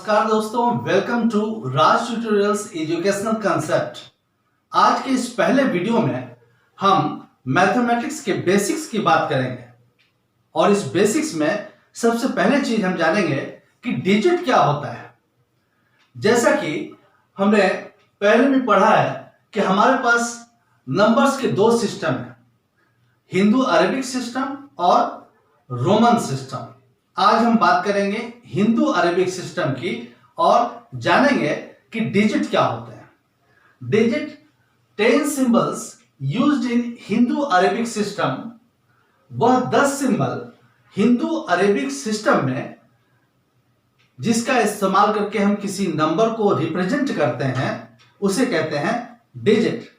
नमस्कार दोस्तों, welcome to Raj tutorials educational concept. आज के इस पहले वीडियो में हम मैथमेटिक्स के बेसिक्स की बात करेंगे और इस बेसिक्स में सबसे पहले चीज हम जानेंगे कि डिजिट क्या होता है। जैसा कि हमने पहले भी पढ़ा है कि हमारे पास नंबर्स के दो सिस्टम हैं, हिंदू अरेबिक सिस्टम और रोमन सिस्टम। आज हम बात करेंगे हिंदू अरेबिक सिस्टम की और जानेंगे कि डिजिट क्या होते हैं। Digit 10 symbols used in Hindu Arabic system, वह 10 सिंबल हिंदू अरेबिक सिस्टम में जिसका इस्तेमाल करके हम किसी नंबर को रिप्रेजेंट करते हैं उसे कहते हैं डिजिट।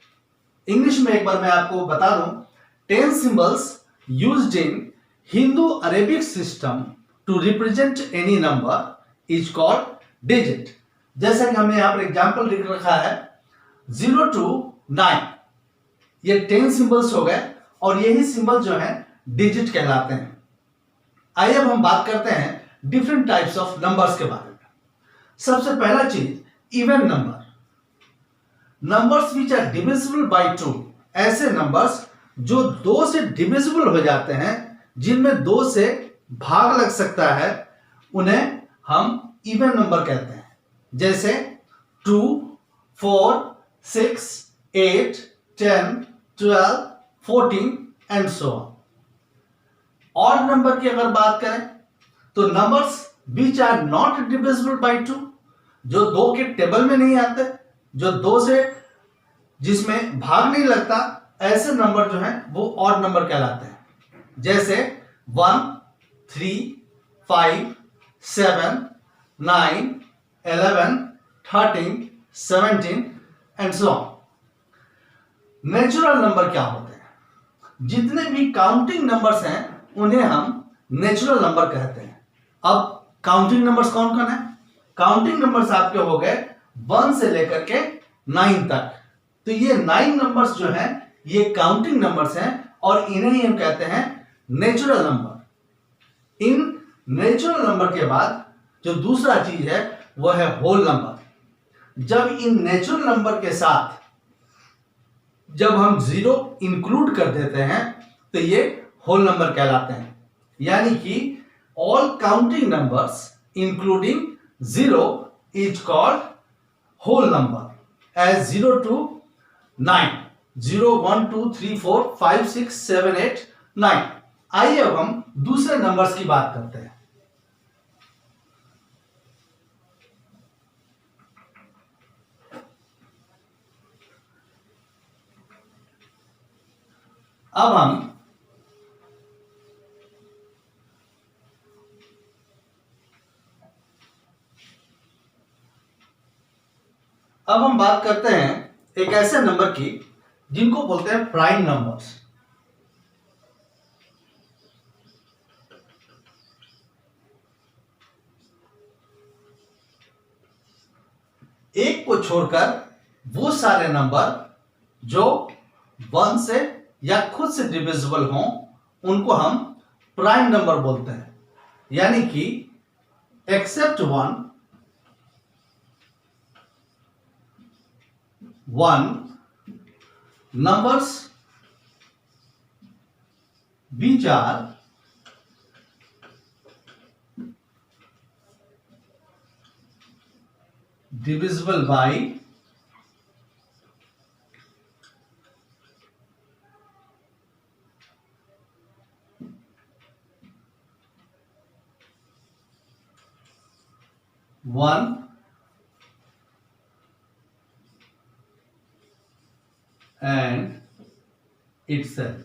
इंग्लिश में एक बार मैं आपको बता दूं, 10 symbols used in Hindu-Arabic system to represent any number is called digit। जैसा कि हमने यहाँ पर एग्जाम्पल लिख रखा है 0 to 9, ये 10 सिंबल्स हो गए और यही सिंबल जो है डिजिट कहलाते हैं। आइए अब हम बात करते हैं डिफरेंट टाइप्स ऑफ नंबर्स के बारे में। सबसे पहला चीज even number, numbers which are divisible by 2, ऐसे नंबर्स जो 2 से डिविजिबल हो जाते हैं, जिनमें 2 से भाग लग सकता है, उन्हें हम इवन नंबर कहते हैं। जैसे 2, 4, 6, 8, 10, 12, 14 and so on. Odd number की अगर बात करें तो numbers which are not divisible by 2, जो 2 के टेबल में नहीं आते, जो 2 से जिसमें भाग नहीं लगता, ऐसे नंबर जो हैं वो ऑड नंबर कहलाते हैं। जैसे 1, 3, 5, 7, 9, 11, 13, 17 and so on. Natural number क्या होते हैं? जितने भी काउंटिंग नंबर्स हैं उन्हें हम नेचुरल नंबर कहते हैं। अब काउंटिंग नंबर्स कौन कौन है? काउंटिंग नंबर्स आपके हो गए 1 से लेकर के 9 तक। तो ये 9 नंबर्स जो हैं ये काउंटिंग नंबर्स हैं और इन्हें ही हम कहते हैं natural number. In natural number के बाद जो दूसरा चीज है वो है होल नंबर। जब इन नेचुरल नंबर के साथ जब हम 0 इंक्लूड कर देते हैं तो ये होल नंबर कहलाते हैं। यानी कि all counting numbers including 0 is called whole number as 0 to 9, 0, 1, 2, 3, 4, 5, 6, 7, 8, 9। आइए अब हम दूसरे नंबर्स की बात करते हैं। अब हम बात करते हैं एक ऐसे नंबर की जिनको बोलते हैं प्राइम नंबर्स। एक को छोड़कर वो सारे नंबर जो 1 से या खुद से डिविजिबल हों उनको हम प्राइम नंबर बोलते हैं। यानी कि accept 1 numbers which are divisible by 1 and itself।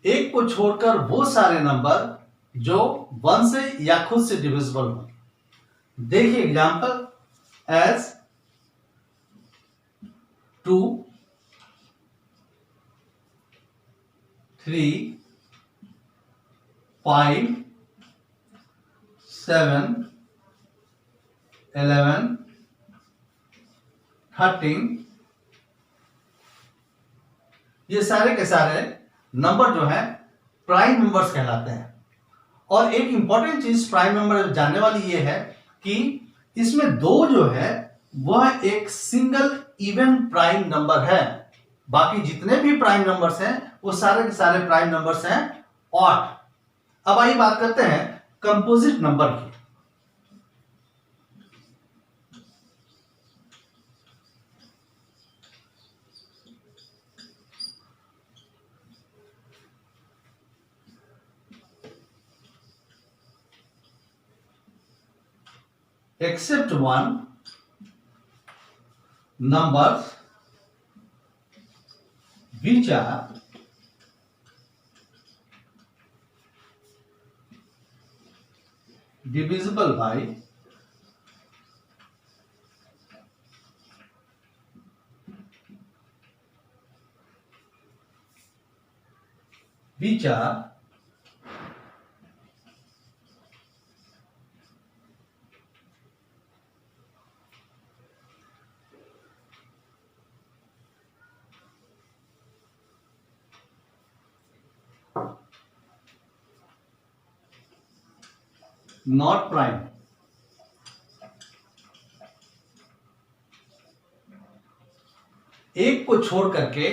एक को छोड़कर वो सारे नंबर जो 1 से या खुद से डिविजिबल हो। देखिए एग्जांपल एज 2, 3, 5, 7, 11, 13, ये सारे के सारे नंबर जो है प्राइम नंबर्स कहलाते हैं। और एक इंपॉर्टेंट चीज प्राइम नंबर जानने वाली ये है कि इसमें दो जो है वह एक सिंगल इवन प्राइम नंबर है। बाकी जितने भी प्राइम नंबर्स हैं वो सारे के सारे प्राइम नंबर्स हैं ऑड। अब आइए बात करते हैं कंपोजिट नंबर की। Except one, numbers which are divisible by which are not prime। एक को छोड़ करके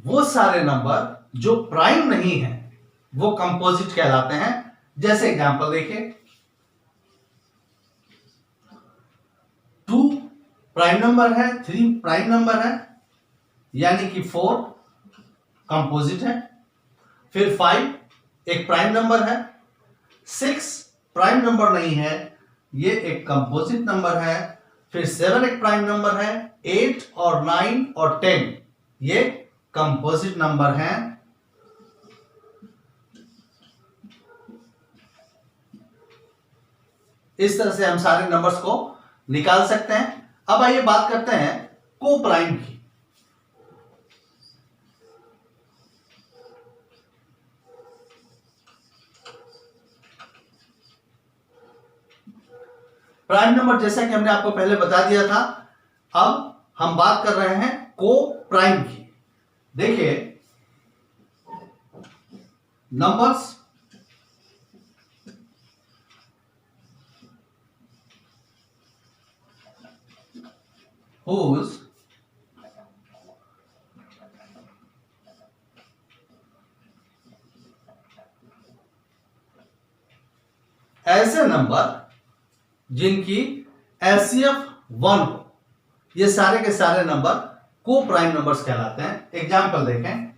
वो सारे नंबर जो प्राइम नहीं है वो कंपोजिट कहलाते हैं। जैसे एग्जांपल देखिए, 2 प्राइम नंबर है, 3 प्राइम नंबर है, यानी कि 4 कंपोजिट है। फिर 5 एक प्राइम नंबर है, 6 प्राइम नंबर नहीं है, ये एक कंपोजिट नंबर है। फिर 7 एक प्राइम नंबर है, 8 और 9 और 10 ये कंपोजिट नंबर हैं। इस तरह से हम सारे नंबर्स को निकाल सकते हैं। अब आइए बात करते हैं को प्राइम की। प्राइम नंबर जैसा कि हमने आपको पहले बता दिया था, अब हम बात कर रहे हैं को प्राइम की। देखिए, नंबर्स whose ऐसे नंबर जिनकी एलसीएम 1 हो, ये सारे के सारे नंबर को प्राइम नंबर्स कहलाते हैं। एग्जाम्पल देखें,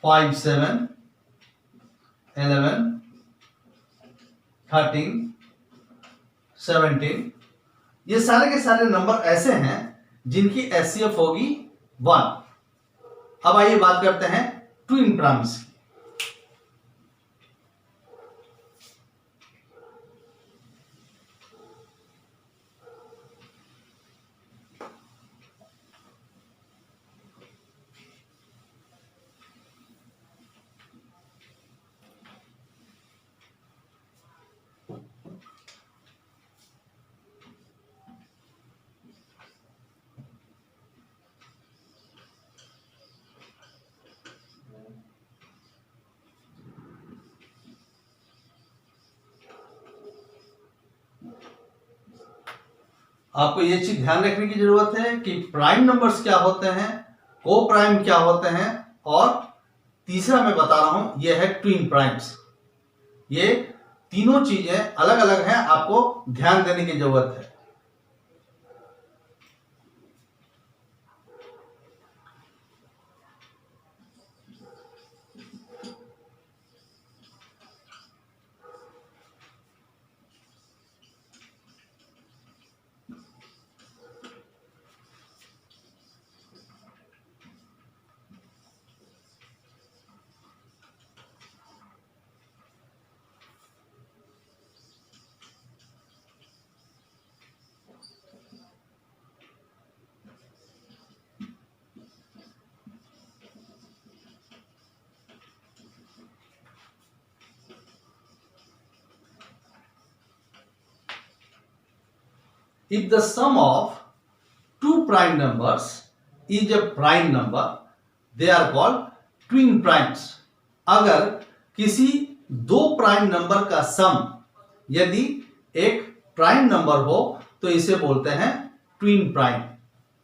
5 7 11 13 17 ये सारे के सारे नंबर ऐसे हैं जिनकी एचसीएफ होगी 1। अब आइए बात करते हैं ट्विन प्राइम्स की। आपको ये चीज ध्यान रखने की जरूरत है कि प्राइम नंबर्स क्या होते हैं, को प्राइम क्या होते हैं, और तीसरा मैं बता रहा हूं ये है ट्विन प्राइम्स। ये तीनों चीजें अलग अलग हैं, आपको ध्यान देने की जरूरत है। If the sum of two prime numbers is a prime number, they are called twin primes. अगर किसी दो प्राइम नंबर का सम यदि एक प्राइम नंबर हो तो इसे बोलते हैं ट्विन प्राइम.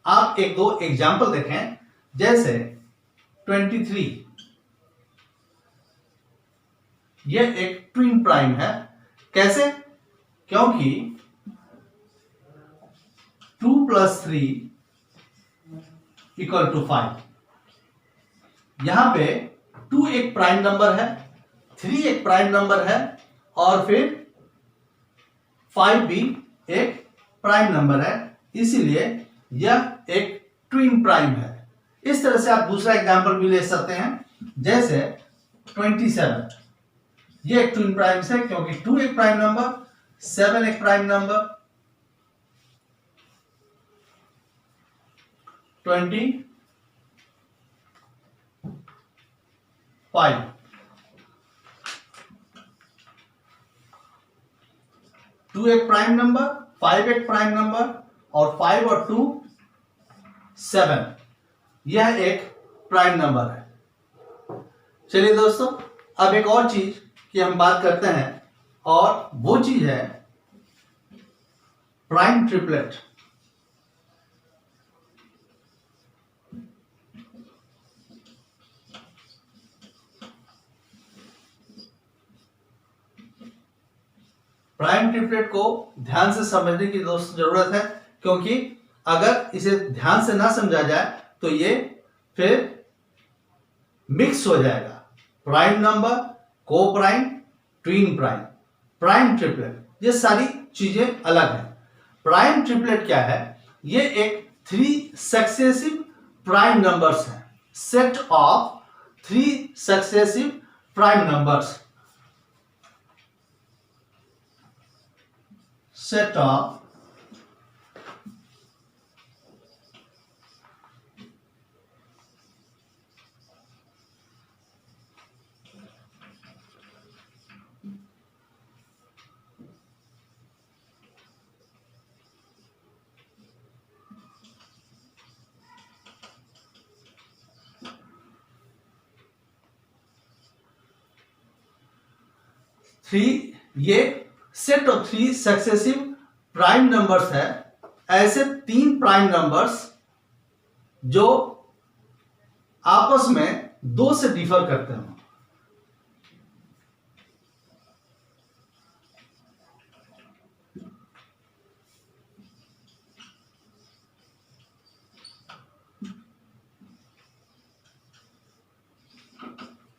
आप एक दो एग्जाम्पल देखें, जैसे 23, यह एक ट्विन प्राइम है. कैसे? क्योंकि 2 + 3 = 5. यहां पे 2 एक प्राइम नंबर है, 3 एक प्राइम नंबर है और फिर 5 भी एक प्राइम नंबर है, इसीलिए यह एक ट्विन प्राइम है. इस तरह से आप दूसरा एग्जांपल भी ले सकते हैं, जैसे 27. यह एक ट्विन प्राइम है क्योंकि 2 एक प्राइम नंबर, 7 एक प्राइम नंबर. 25, 2 एक प्राइम नंबर, 5 एक प्राइम नंबर और 5 और 2 7. यह एक प्राइम नंबर है. चलिए दोस्तों, अब एक और चीज की हम बात करते हैं और वो चीज है प्राइम ट्रिपलेट. प्राइम ट्रिपलेट को ध्यान से समझने की दोस्तों जरूरत है, क्योंकि अगर इसे ध्यान से ना समझा जाए तो ये फिर मिक्स हो जाएगा. प्राइम नंबर, को prime, twin prime, prime triplet, ये सारी चीजें अलग हैं. प्राइम ट्रिपलेट क्या है? ये एक 3 सक्सेसिव प्राइम नंबर्स हैं, set of 3 successive prime numbers. Set of ये set of 3 successive prime numbers है. ऐसे 3 प्राइम नंबर्स जो आपस में 2 से डिफर करते हैं.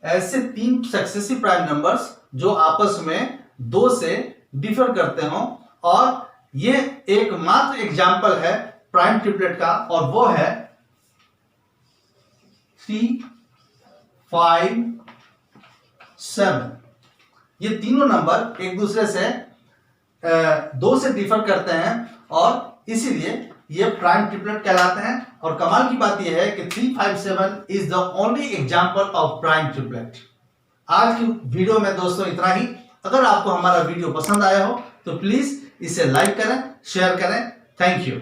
ऐसे 3 सक्सेसिव प्राइम नंबर्स जो आपस में 2 से डिफर करते हो, और ये एकमात्र एग्जाम्पल है प्राइम ट्रिपलेट का, और वो है 3, 5, 7. ये तीनों नंबर एक दूसरे से 2 से डिफर करते हैं और इसीलिए ये प्राइम ट्रिपलेट कहलाते हैं. और कमाल की बात यह है कि 3, 5, 7 is the only example of prime triplet. आज की वीडियो में दोस्तों इतना ही. अगर आपको हमारा वीडियो पसंद आया हो तो प्लीज इसे लाइक करें, शेयर करें. Thank you.